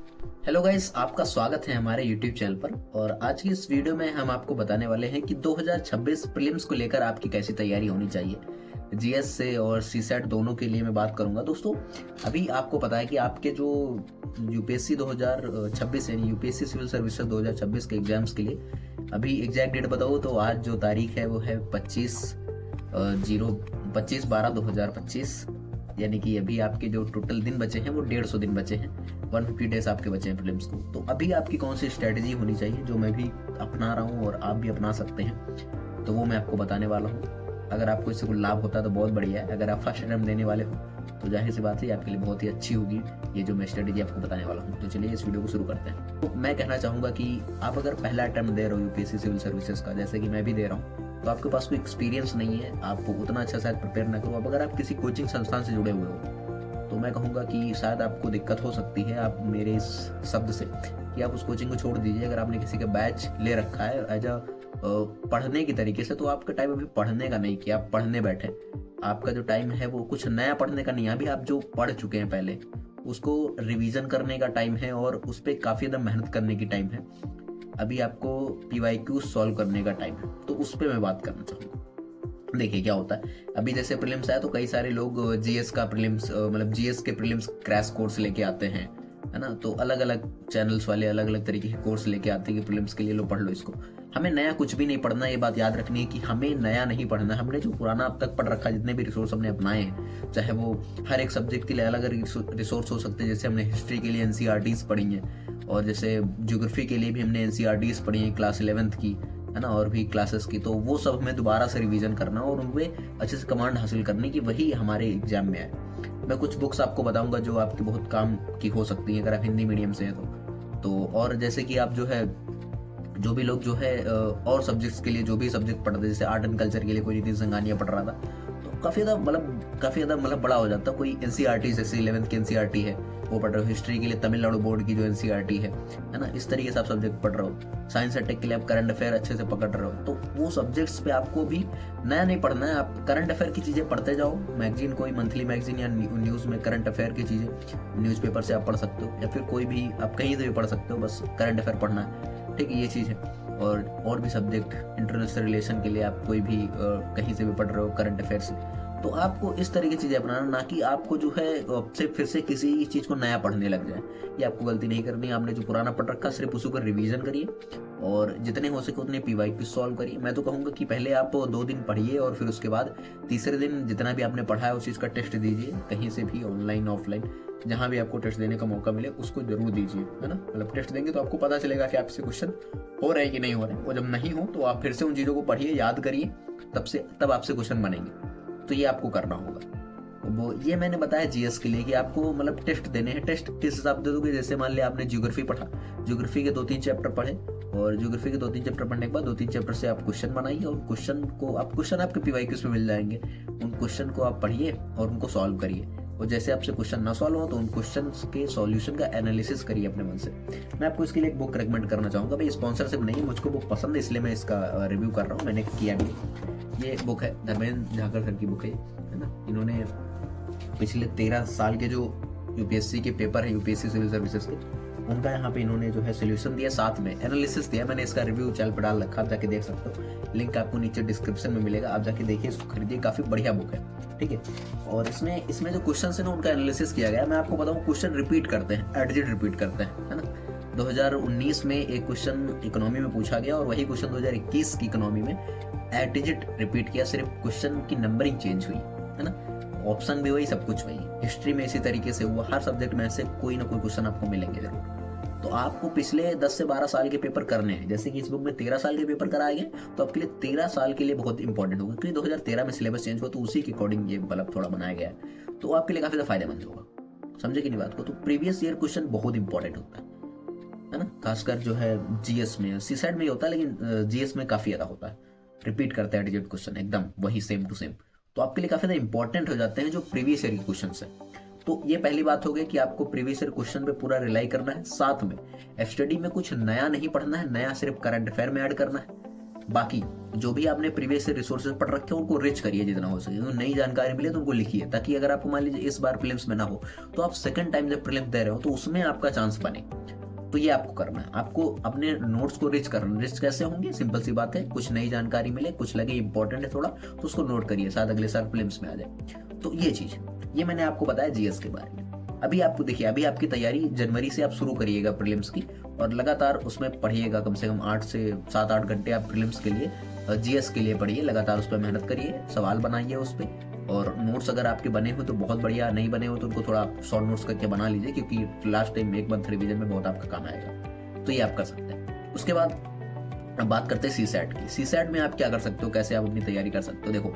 Hello guys, आपका स्वागत है हमारे YouTube चैनल पर। और आज की इस वीडियो में हम आपको बताने वाले हैं कि 2026 प्रीलिम्स को लेकर आपकी कैसी तैयारी होनी चाहिए। जीएस से और सीसेट दोनों के लिए मैं बात करूंगा। दोस्तों, अभी आपको पता है कि आपके जो यूपीएससी 2026 यानी यूपीएससी सिविल सर्विसेज 2026 के एग्जाम्स के लिए अभी एग्जैक्ट डेट बताओ तो आज जो तारीख है वो है 25/12/2025, यानी कि अभी आपके जो टोटल दिन बचे हैं वो 150 दिन बचे हैं। 150 डेज आपके बचे हैं प्रीलिम्स को। तो अभी आपकी कौन सी स्ट्रेटेजी होनी चाहिए जो मैं भी अपना रहा हूँ और आप भी अपना सकते हैं, तो वो मैं आपको बताने वाला हूँ। अगर आपको इससे कोई लाभ होता है तो बहुत बढ़िया है। अगर आप फर्स्ट अटेम्प्ट देने वाले हो तो जाहिर सी बात है आपके लिए बहुत ही अच्छी होगी ये जो मैं स्ट्रेटेजी आपको बताने वाला हूँ। तो चलिए इस वीडियो को शुरू करते हैं। तो मैं कहना चाहूँगा कि आप अगर पहला अटेम्प्ट दे रहे हो यूपीएससी सिविल सर्विसेज का, जैसे कि मैं भी दे रहा हूँ, तो आपके पास कोई एक्सपीरियंस नहीं है, आप उतना अच्छा शायद प्रिपेयर ना करो। अब अगर आप किसी कोचिंग संस्थान से जुड़े हुए हो तो मैं कहूँगा कि शायद आपको दिक्कत हो सकती है आप मेरे इस शब्द से कि आप उस कोचिंग को छोड़ दीजिए। अगर आपने किसी का बैच ले रखा है एज अ पढ़ने की तरीके से, तो आपका टाइम अभी पढ़ने का नहीं कि आप पढ़ने बैठे। आपका जो टाइम है वो कुछ नया पढ़ने का नहीं है। अभी आप जो पढ़ चुके हैं पहले उसको रिवीजन करने का टाइम है और उस पर काफ़ी ज़्यादा मेहनत करने की टाइम है। अभी आपको पीवाईक्यू सॉल्व करने का टाइम है, तो उस पर मैं बात करना चाहूँगा। देखिए क्या होता है, अभी जैसे प्रीलिम्स आया तो कई सारे लोग जीएस का प्रीलिम्स मतलब जीएस के प्रीलिम्स क्रैश कोर्स लेके आते हैं, है ना। तो अलग अलग चैनल्स वाले अलग अलग तरीके के कोर्स लेके आते हैं कि प्रीलिम्स के लिए लो पढ़ लो इसको। हमें नया कुछ भी नहीं पढ़ना, ये बात याद रखनी है कि हमें नया नहीं पढ़ना। हमने जो पुराना अब तक पढ़ रखा है, जितने भी रिसोर्स हमने अपनाए हैं, चाहे वो हर एक सब्जेक्ट के लिए अलग अलग रिसोर्स हो सकते हैं। जैसे हमने हिस्ट्री के लिए एनसीईआरटीज पढ़ी हैं, और जैसे ज्योग्राफी के लिए भी हमने एनसीईआरटीज पढ़ी हैं क्लास 11th की, है ना, और भी क्लासेस की। तो वो सब हमें दोबारा से रिवीजन करना और उनमें अच्छे से कमांड हासिल करने की, वही हमारे एग्जाम में आए। मैं कुछ बुक्स आपको बताऊंगा जो आपकी बहुत काम की हो सकती हैं अगर आप हिंदी मीडियम से हैं तो और जैसे कि आप जो है जो भी लोग जो है और सब्जेक्ट्स के लिए जो भी सब्जेक्ट पढ़ते हैं, जैसे आर्ट एंड कल्चर के लिए कोई नितिन संगानिया पढ़ रहा था, तो काफ़ी ज़्यादा बड़ा हो जाता है। कोई एनसीईआरटी जैसे 11th की एनसीईआरटी है वो पढ़ रहे हो, हिस्ट्री के लिए तमिलनाडु बोर्ड की जो एनसीईआरटी है ना, इस तरीके से आप सब्जेक्ट पढ़ रहे हो। साइंस एंड टेक के लिए आप करंट अफेयर अच्छे से पकड़ रहे हो, तो वो सब्जेक्ट्स पे आपको भी नया नहीं पढ़ना है। आप करंट अफेयर की चीज़ें पढ़ते जाओ। मैगजीन, कोई मंथली मैगजीन या न्यूज़ में करंट अफेयर की चीज़ें न्यूज़पेपर से आप पढ़ सकते हो, या फिर कोई भी आप कहीं से भी पढ़ सकते हो, बस करंट अफेयर पढ़ना है, ठीक है, ये चीज़ है। और भी सब्जेक्ट इंटरनेशनल रिलेशन के लिए आप कोई भी कहीं से भी पढ़ रहे हो करंट अफेयर से, तो आपको इस तरह की चीज़ें अपनाना, ना कि आपको जो है सिर्फ फिर से किसी चीज़ को नया पढ़ने लग जाए। ये आपको गलती नहीं करनी है। आपने जो पुराना पढ़ रखा सिर्फ उसी को रिवीजन करिए और जितने हो सके उतने पीवाईक्यू सॉल्व करिए। मैं तो कहूँगा कि पहले आप 2 दिन पढ़िए और फिर उसके बाद तीसरे दिन जितना भी आपने पढ़ा है उस चीज़ का टेस्ट दीजिए, कहीं से भी, ऑनलाइन ऑफलाइन, जहाँ भी आपको टेस्ट देने का मौका मिले उसको जरूर दीजिए, है ना। मतलब टेस्ट देंगे तो आपको पता चलेगा कि आपसे क्वेश्चन हो रहे हैं कि नहीं हो रहे हैं। और जब नहीं हो तो आप फिर से उन चीज़ों को पढ़िए, याद करिए, तब आपसे क्वेश्चन बनेंगे। तो ये आपको करना होगा। वो ये मैंने बताया जीएस के लिए कि आपको मतलब टेस्ट देने हैं। टेस्ट किस हिसाब से दोगे, जैसे मान लिया आपने ज्योग्राफी पढ़ा, ज्योग्राफी के 2-3 चैप्टर पढ़े, और ज्योग्राफी के 2-3 चैप्टर पढ़ने के बाद 2-3 चैप्टर से आप क्वेश्चन बनाइए, और क्वेश्चन आपके पीवाईक्यूज में मिल जाएंगे। उन क्वेश्चन को आप पढ़िए और उनको सॉल्व करिए। और जैसे आपसे क्वेश्चन ना सॉल्व हो तो उन क्वेश्चन के सॉल्यूशन का एनालिसिस करिए अपने मन से। मैं आपको इसके लिए एक बुक रेकमेंड करना चाहूँगा। भाई स्पॉन्सरशिप नहीं, मुझको बुक पसंद है इसलिए मैं इसका रिव्यू कर रहा हूँ, मैंने किया भी। ये बुक है धर्मेंद्र झाकर सर की बुक है ना। इन्होंने पिछले 13 साल के जो यूपीएससी के पेपर है, यूपीएससी सिविल सर्विसेज के, उनका यहाँ पे इन्होंने जो है सोल्यूशन दिया, साथ में एनालिसिस दिया। मैंने इसका रिव्यू चैनल पर डाल रखा, आप जाके देख सकते हो। लिंक आपको नीचे डिस्क्रिप्शन में मिलेगा, आप जाके देखिए, इसको खरीदिए, काफ़ी बढ़िया बुक है, ठीक है। और इसमें जो क्वेश्चन है ना उनका एनालिसिस किया गया। मैं आपको बताऊँ, क्वेश्चन रिपीट करते हैं, एडजिट रिपीट करते हैं, है ना। 2019 में एक क्वेश्चन इकोनॉमी में पूछा गया और वही क्वेश्चन 2021 की इकोनॉमी में एडजिट रिपीट किया, सिर्फ क्वेश्चन की नंबरिंग चेंज हुई, है ना। ऑप्शन भी वही, सब कुछ वही। हिस्ट्री में इसी तरीके से हुआ। हर सब्जेक्ट में से कोई ना कोई क्वेश्चन आपको मिलेंगे जरूर। तो आपको पिछले 10 से 12 साल के पेपर करने हैं। जैसे कि इस बुक में 13 साल के पेपर कराए गए, तो आपके लिए 13 साल के लिए बहुत इंपॉर्टेंट होगा, क्योंकि 2013 में सिलेबस चेंज हुआ तो उसी के अकॉर्डिंग ये मतलब थोड़ा बनाया गया है। तो आपके लिए काफी ज्यादा फायदेमंद होगा। समझे कि नहीं बात को। तो प्रीवियस ईयर क्वेश्चन बहुत इंपॉर्टेंट होता है ना, खासकर जो है जीएस में। सीसेट में ही होता है लेकिन जीएस में काफी ज्यादा होता है। रिपीट करते हैं एडजिट क्वेश्चन एकदम वही, सेम टू सेम। तो आपके लिए काफी ज्यादा इंपॉर्टेंट हो जाते हैं जो प्रीवियस ईयर के क्वेश्चन है। तो ये पहली बात हो गई कि आपको प्रीवियस ईयर क्वेश्चन पे पूरा रिलाई करना है। साथ में एफ स्टडी में कुछ नया नहीं पढ़ना है, नया सिर्फ करंट अफेयर में ऐड करना है। बाकी जो भी आपने प्रीवियस से रिसोर्सेज पढ़ रखे हैं उनको रिच करिए जितना हो सके, तो नई जानकारी मिले तो उनको लिखिए, ताकि अगर आपको मान लीजिए इस बार प्रीलिम्स में ना हो तो आप सेकंड टाइम जब प्रीलिम्स दे रहे हो तो उसमें आपका चांस बने। तो ये आपको करना है, आपको अपने नोट्स को रिच करना। रिच कैसे होंगे? सिंपल सी बात है, कुछ नई जानकारी मिले, कुछ लगे इंपॉर्टेंट है थोड़ा, तो उसको नोट करिए, शायद अगले साल प्रीलिम्स में आ जाए। तो ये चीज, ये मैंने आपको बताया जीएस के बारे में। अभी आपको देखिए, अभी आपकी तैयारी जनवरी से आप शुरू करिएगा प्रीलिम्स की, और लगातार उसमें पढ़िएगा, कम से कम 8 से 7-8 घंटे आप प्रीलिम्स के लिए, जीएस के लिए पढ़िए, लगातार उस पर मेहनत करिए, सवाल बनाइए उस पर। और नोट्स अगर आपके बने हो तो बहुत बढ़िया, नहीं बने हो तो उनको थोड़ा शॉर्ट नोट्स करके बना लीजिए, क्योंकि लास्ट टाइम 1 मंथ रिवीजन में बहुत आपका काम आएगा। तो ये आप कर सकते हैं। उसके बाद अब बात करते हैं सीसैट की। सीसैट में आप क्या कर सकते हो, कैसे आप अपनी तैयारी कर सकते हो? देखो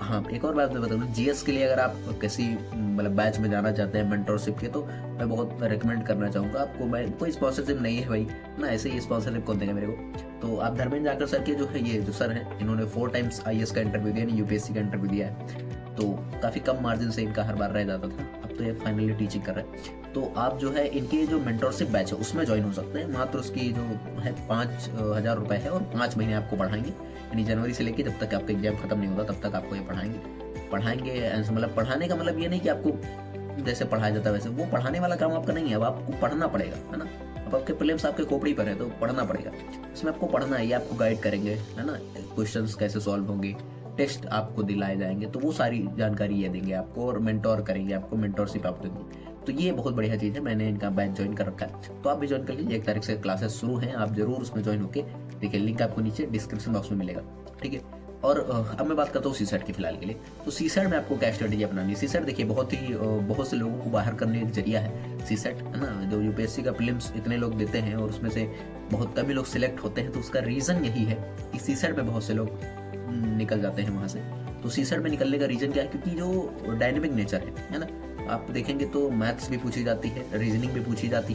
हाँ, एक और बात मैं बता दूं, जीएस के लिए अगर आप किसी मतलब बैच में जाना चाहते हैं मेंटरशिप के, तो मैं बहुत रेकमेंड करना चाहूँगा आपको। मैं कोई स्पॉन्सरशिप नहीं है भाई ना, ऐसे ही स्पॉन्सरशिप कौन देगा मेरे को। तो आप धर्मेंद्र जाकर सर के जो है, ये जो सर हैं, इन्होंने 4 टाइम्स आईएएस का इंटरव्यू दिया, यूपीएससी का इंटरव्यू दिया है, तो काफ़ी कम मार्जिन से इनका हर बार रह जाता था। अब तो ये फाइनली टीचिंग कर रहे हैं। तो आप जो है इनके जो मेंटरशिप बैच है उसमें ज्वाइन हो सकते हैं। मात्र उसकी जो है 5,000 रुपये है, और 5 महीने आपको पढ़ाएंगे, यानी जनवरी से लेकर जब तक आपका एग्जाम खत्म नहीं होगा तब तक आपको ये पढ़ाएंगे। ऐसे मतलब पढ़ाने का मतलब ये नहीं कि आपको जैसे पढ़ाया जाता है वैसे, वो पढ़ाने वाला काम आपका नहीं है, अब आपको पढ़ना पड़ेगा, है ना। अब आपके प्रीलिम्स आपके खोपड़ी पर है तो पढ़ना पड़ेगा, इसमें आपको पढ़ना है, ये आपको गाइड करेंगे, है ना। क्वेश्चंस कैसे सॉल्व होंगे, टेस्ट आपको दिलाए जाएंगे, तो वो सारी जानकारी ये देंगे आपको, और मेंटोर करेंगे आपको, मेंटोरशिप आपको देंगे। तो ये बहुत बढ़िया चीज़ है, मैंने इनका बैच ज्वाइन कर रखा है, तो आप भी ज्वाइन कर लीजिए। 1 तारीख से क्लासेस शुरू हैं, आप जरूर उसमें ज्वाइन होकर देखिए, लिंक आपको नीचे डिस्क्रिप्शन बॉक्स में मिलेगा, ठीक है। और अब मैं बात करता हूँ सीसैट की फिलहाल के लिए। तो सीसैट में आपको क्या स्ट्रेटेजी अपनानी है? सीसैट देखिए बहुत से लोगों को बाहर करने का एक जरिया है सीसैट, है ना। जो यूपीएससी का प्रीलिम्स इतने लोग देते हैं और उसमें से बहुत कम ही लोग सिलेक्ट होते हैं, तो उसका रीज़न यही है कि सीसैट में बहुत से लोग निकल जाते हैं वहाँ से। तो सीसैट में निकलने का रीज़न क्या है? क्योंकि जो डायनेमिक नेचर है ना, आप देखेंगे तो मैथ्स भी पूछी जाती है, रीजनिंग भी पूछी जाती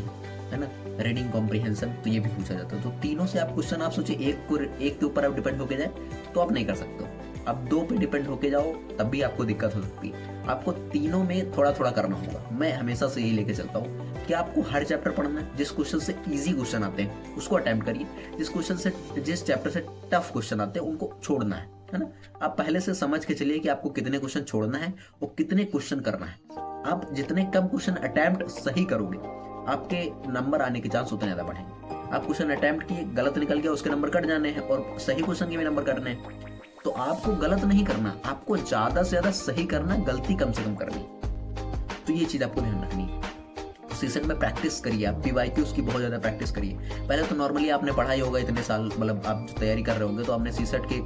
है ना, रीडिंग कॉम्प्रिहेंशन, तो ये भी पूछा जाता है। तो तीनों से आप क्वेश्चन, आप सोचिए एक के ऊपर आप डिपेंड होके जाए तो आप नहीं कर सकते हो। आप 2 पे डिपेंड होके जाओ तब भी आपको दिक्कत हो सकती है। आपको तीनों में थोड़ा थोड़ा करना होगा। मैं हमेशा से यही लेके चलता हूँ कि आपको हर चैप्टर पढ़ना है। जिस क्वेश्चन से इजी क्वेश्चन आते हैं उसको अटेम्प्ट करिए, जिस चैप्टर से टफ क्वेश्चन आते हैं उनको छोड़ना है ना। आप पहले से समझ के चलिए कि आपको कितने क्वेश्चन छोड़ना है और कितने क्वेश्चन करना है। आप जितने कम क्वेश्चन अटेम्प्ट सही करोगे, आपके नंबर आने के चांस उतने ज्यादा बढ़ेंगे। आप क्वेश्चन अटेम्प्ट किए, गलत निकल गया, उसके नंबर कट जाने हैं, और सही क्वेश्चन के भी नंबर कटने हैं। तो आपको गलत नहीं करना, आपको ज्यादा से ज्यादा सही करना, गलती कम से कम करनी। तो ये चीज आपको ध्यान रखनी है। सीसैट में प्रैक्टिस करिए, आप पीवाईक्यूज की बहुत ज्यादा प्रैक्टिस करिए। पहले तो नॉर्मली आपने पढ़ा ही होगा इतने साल, मतलब आप जो तैयारी कर रहे होंगे तो आपने सीसैट के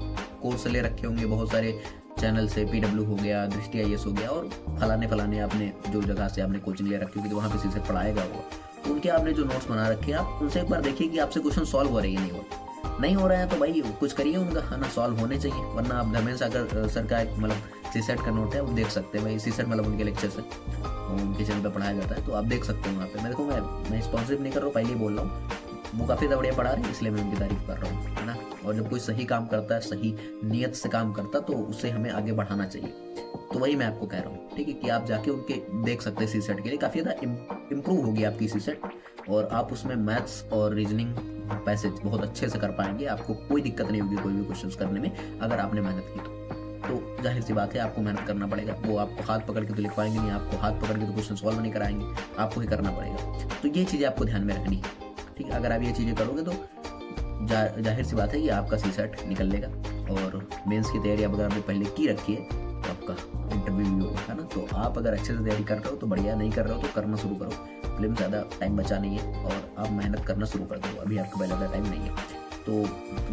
कोर्स ले रखे होंगे बहुत सारे चैनल से, पीडब्ल्यू हो गया, दृष्टि आईएएस हो गया, और फलाने आपने जो जगह से आपने कोचिंग ले रखी होगी तो वहाँ पे सीसैट पढ़ाएगा होगा। तो उनके आपने जो नोट्स बना रखे हैं, आप उनसे एक बार देखिए कि आपसे क्वेश्चन सॉल्व हो रहे हैं नहीं हो रहे हैं, तो भाई कुछ करिए उनका, है ना, सॉल्व होने चाहिए। वरना आप धर्मेंद्र सागर सर का मतलब सीसैट का नोट है, वो देख सकते हैं भाई। सीसैट मतलब उनके लेक्चर से उनके चैनल पर पढ़ाया जाता है, तो आप देख सकते हैं वहाँ पे। मैं स्पॉन्सरशिप नहीं कर रहा हूँ, पहले ही बोल रहा हूँ, वो काफ़ी बढ़िया पढ़ा रहे हैं, इसलिए मैं उनकी तारीफ कर रहा हूँ, है ना। और जब कोई सही काम करता है, सही नियत से काम करता है, तो उसे हमें आगे बढ़ाना चाहिए। तो वही मैं आपको कह रहा हूँ, ठीक है, कि आप जाके उनके देख सकते हैं सीसैट के लिए। काफ़ी ज़्यादा इम्प्रूव होगी आपकी सीसैट, और आप उसमें मैथ्स और रीजनिंग पैसेज बहुत अच्छे से कर पाएंगे। आपको कोई दिक्कत नहीं होगी कोई भी क्वेश्चंस करने में, अगर आपने मेहनत की तो जाहिर सी बात है आपको मेहनत करना पड़ेगा। वो आपको हाथ पकड़ के तो लिख पाएंगे नहीं, आपको हाथ पकड़ के तो क्वेश्चन सॉल्व नहीं कराएंगे, आपको ही करना पड़ेगा। तो ये चीज़ें आपको ध्यान में रखनी है, ठीक है। अगर आप ये चीज़ें करोगे तो जाहिर सी बात है कि आपका सीसैट निकल लेगा। और मेंस की तैयारी अगर आपने पहले की रखी है तो आपका इंटरव्यू भी होगा, है ना। तो आप अगर अच्छे से तैयारी कर रहे हो तो बढ़िया, नहीं कर रहे हो तो करना शुरू करो। फिल्म ज़्यादा टाइम बचा नहीं है और आप मेहनत करना शुरू कर दो, अभी आपके पास ज़्यादा टाइम नहीं है। तो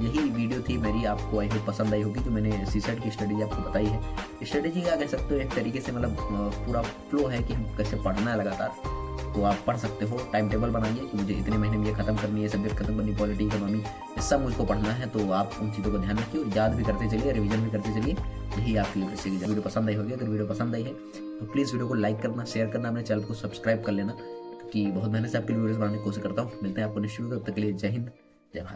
यही वीडियो थी मेरी, आपको आई होप पसंद आई होगी। तो मैंने सीसैट की स्ट्रेटेजी आपको बताई है। स्ट्रेटेजी क्या कह सकते हो, एक तरीके से मतलब पूरा फ्लो है कि हम कैसे पढ़ना है लगातार। तो आप पढ़ सकते हो, टाइम टेबल बनाइए कि मुझे इतने महीने में ये खत्म करनी है, सब्जेक्ट खत्म करनी, पॉलिटी, इकोनॉमी, ये सब मुझको पढ़ना है। तो आप उन चीज़ों को ध्यान रखिए, याद भी करते चलिए, रिवीजन भी करते चलिए। यही आपकी वीडियो पसंद आई होगी। अगर वीडियो पसंद आई है तो प्लीज़ वीडियो को लाइक करना, शेयर करना, अपने चैनल को सब्सक्राइब कर लेना, क्योंकि बहुत मेहनत से आपकी वीडियोस बनाने की कोशिश करता हूँ। मिलते हैं आपको नेक्स्ट वीडियो, तब तक के लिए जय हिंद, जय भारत।